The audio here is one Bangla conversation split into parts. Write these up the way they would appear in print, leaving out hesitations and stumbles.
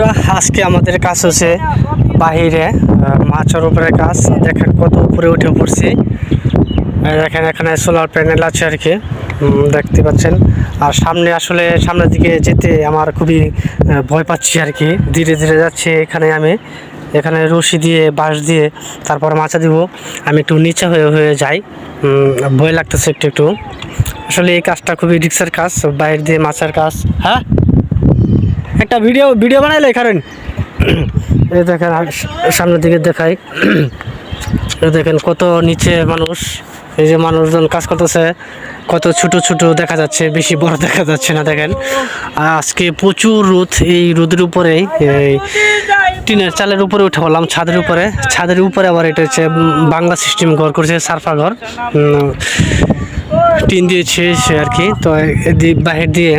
বন্ধুরা, আজকে আমাদের কাজ হচ্ছে বাহিরে মাছের উপরে কাজ। দেখেন কত উপরে উঠে পড়ছি। দেখেন এখানে সোলার প্যানেল আছে আর কি, দেখতে পাচ্ছেন। আর সামনের দিকে যেতে আমার খুবই ভয় পাচ্ছি আর কি। ধীরে ধীরে যাচ্ছে। এখানে রশি দিয়ে বাঁশ দিয়ে তারপর মাছা দিব। আমি একটু নিচে হয়ে যাই, ভয় লাগতেছে একটু। আসলে এই কাজটা খুবই রিস্কের কাজ, বাইরে দিয়ে মাছের কাজ। হ্যাঁ, একটা ভিডিও বানাইলে কারণ এই দেখেন সামনের দিকে দেখাই। দেখেন কত নিচে মানুষ, এই যে মানুষজন কাজ করতেছে। কত ছোট ছোট দেখা যাচ্ছে, বেশি বড় দেখা যাচ্ছে না। দেখেন আজকে প্রচুর রোদ। এই রোদের উপরে এই টিনের চালের উপরে উঠে বললাম, ছাদের উপরে আবার এটা হচ্ছে বাংলা সিস্টেম ঘর করছে, সারফা ঘর, টিন দিয়েছে সে আর কি। তো বাহির দিয়ে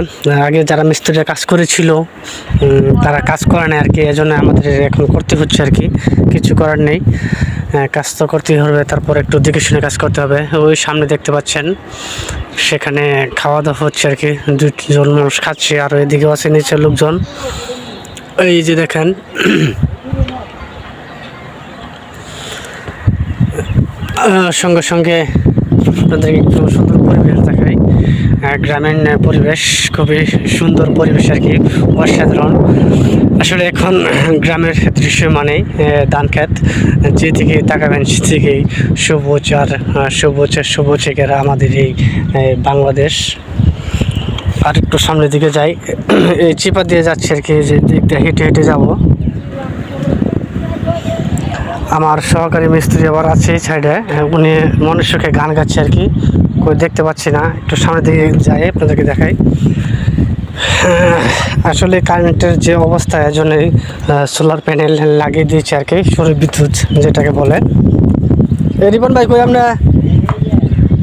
আগে যারা মিস্ত্রিরা কাজ করেছিল তারা কাজ করে না আর কি, এজন্য আমাদের এখন করতে হচ্ছে আর কি। কিছু করার নেই, কাজ তো করতেই হবে। তারপর একটু দেখে শুনে কাজ করতে হবে। ওই সামনে দেখতে পাচ্ছেন সেখানে খাওয়া দাওয়া হচ্ছে আর কি, দুজন মানুষ খাচ্ছে। আর এদিকেও আছে নিচের লোকজন। এই যে দেখেন সঙ্গে সঙ্গে আপনাদেরকে একটু সুন্দর পরিবেশ দেখাই। গ্রামীণ পরিবেশ, খুবই সুন্দর পরিবেশ আর কি, অসাধারণ। আসলে এখন গ্রামের দৃশ্য মানেই ধান ক্ষেত, যেদিকে তাকাবেন সেদিকেই সবুজ আর সবুজ একেরা আমাদের এই বাংলাদেশ। আর একটু সামনের দিকে যাই, এই চিপা দিয়ে যাচ্ছে আর কি, যে দিক দিয়ে হেঁটে হেঁটে যাবো। আমার সহকারী মিস্ত্রি আবার আছে সাইডে, উনি মনুষ্যকে গান গাচ্ছে আর কি, কই দেখতে পাচ্ছি না। একটু সামনের দিকে যাই, আপনাদেরকে দেখাই। আসলে কারেন্টের যে অবস্থা, এজন্যই সোলার প্যানেল লাগিয়ে দিয়েছে আর কি, সৌর বিদ্যুৎ যেটাকে বলে। রিপন ভাই, কই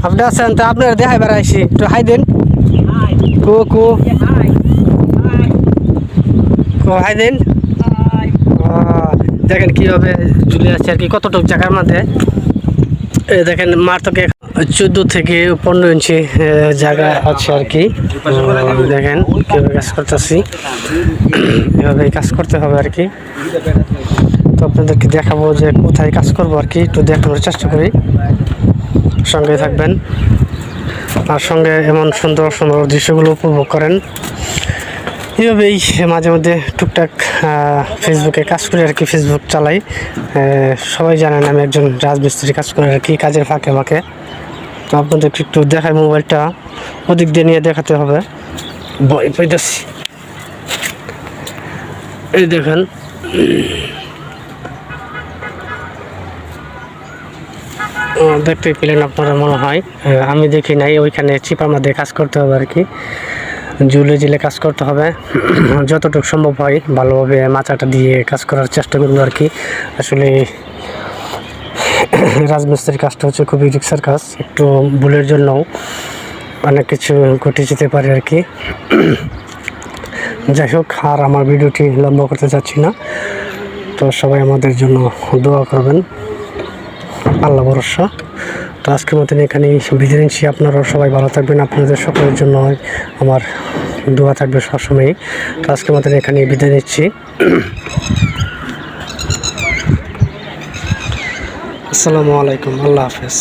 আপনি আছেন? তো আপনার দেখাই বেড়াইছি, একটু হাই দিন। হাই দিন। দেখেন কীভাবে ঝুলে আছে আর কি, কতটুকু জায়গার মধ্যে। দেখেন মার থেকে 14 থেকে 15 ইঞ্চি জায়গা আছে আর কি। দেখেন কীভাবে কাজ করতেছি, এভাবে কাজ করতে হবে আর কি। তো আপনাদেরকে দেখাবো যে কোথায় কাজ করবো আর কি, একটু দেখানোর চেষ্টা করি। সঙ্গে থাকবেন আর সঙ্গে এমন সুন্দর সুন্দর দৃশ্যগুলো উপভোগ করেন। এভাবেই মাঝে মধ্যে টুকটাক ফেসবুকে কাজ করি আর কি, ফেসবুক চালাই। সবাই জানেন আমি একজন রাজমিস্ত্রি, কাজ করি আর কি কাজের ফাঁকে। তো আপনাদেরকে একটু দেখাই, মোবাইলটা ওদিক দিয়ে নিয়ে দেখাতে হবে, ভয় পাইতেছি। এই দেখেন দেখতে পেলেন আপনারা মনে হয়, আমি দেখি নাই। ওইখানে চিপার মধ্যে কাজ করতে হবে আর কি, ঝুলে কাজ করতে হবে। যতটুকু সম্ভব হয় ভালোভাবে মাচাটা দিয়ে কাজ করার চেষ্টা করবো আর কি। আসলে রাজমিস্ত্রির কাজটা হচ্ছে খুবই রিস্কের কাজ, একটু ভুলের জন্য অনেক কিছু ঘটে যেতে পারে আর কি। যাই হোক, আর আমার ভিডিওটি লম্বা করতে চাচ্ছি না। তো সবাই আমাদের জন্য দোয়া করবেন, আল্লাহ ভরসা। তো আজকের মতন এখানেই বিদায় নিচ্ছি। আপনারাও সবাই ভালো থাকবেন, আপনাদের সকলের জন্য আমার দোয়া থাকবে সবসময়ই। তো আজকের মতন এখানেই বিদায় নিচ্ছি। আসসালামু আলাইকুম, আল্লাহ হাফেজ।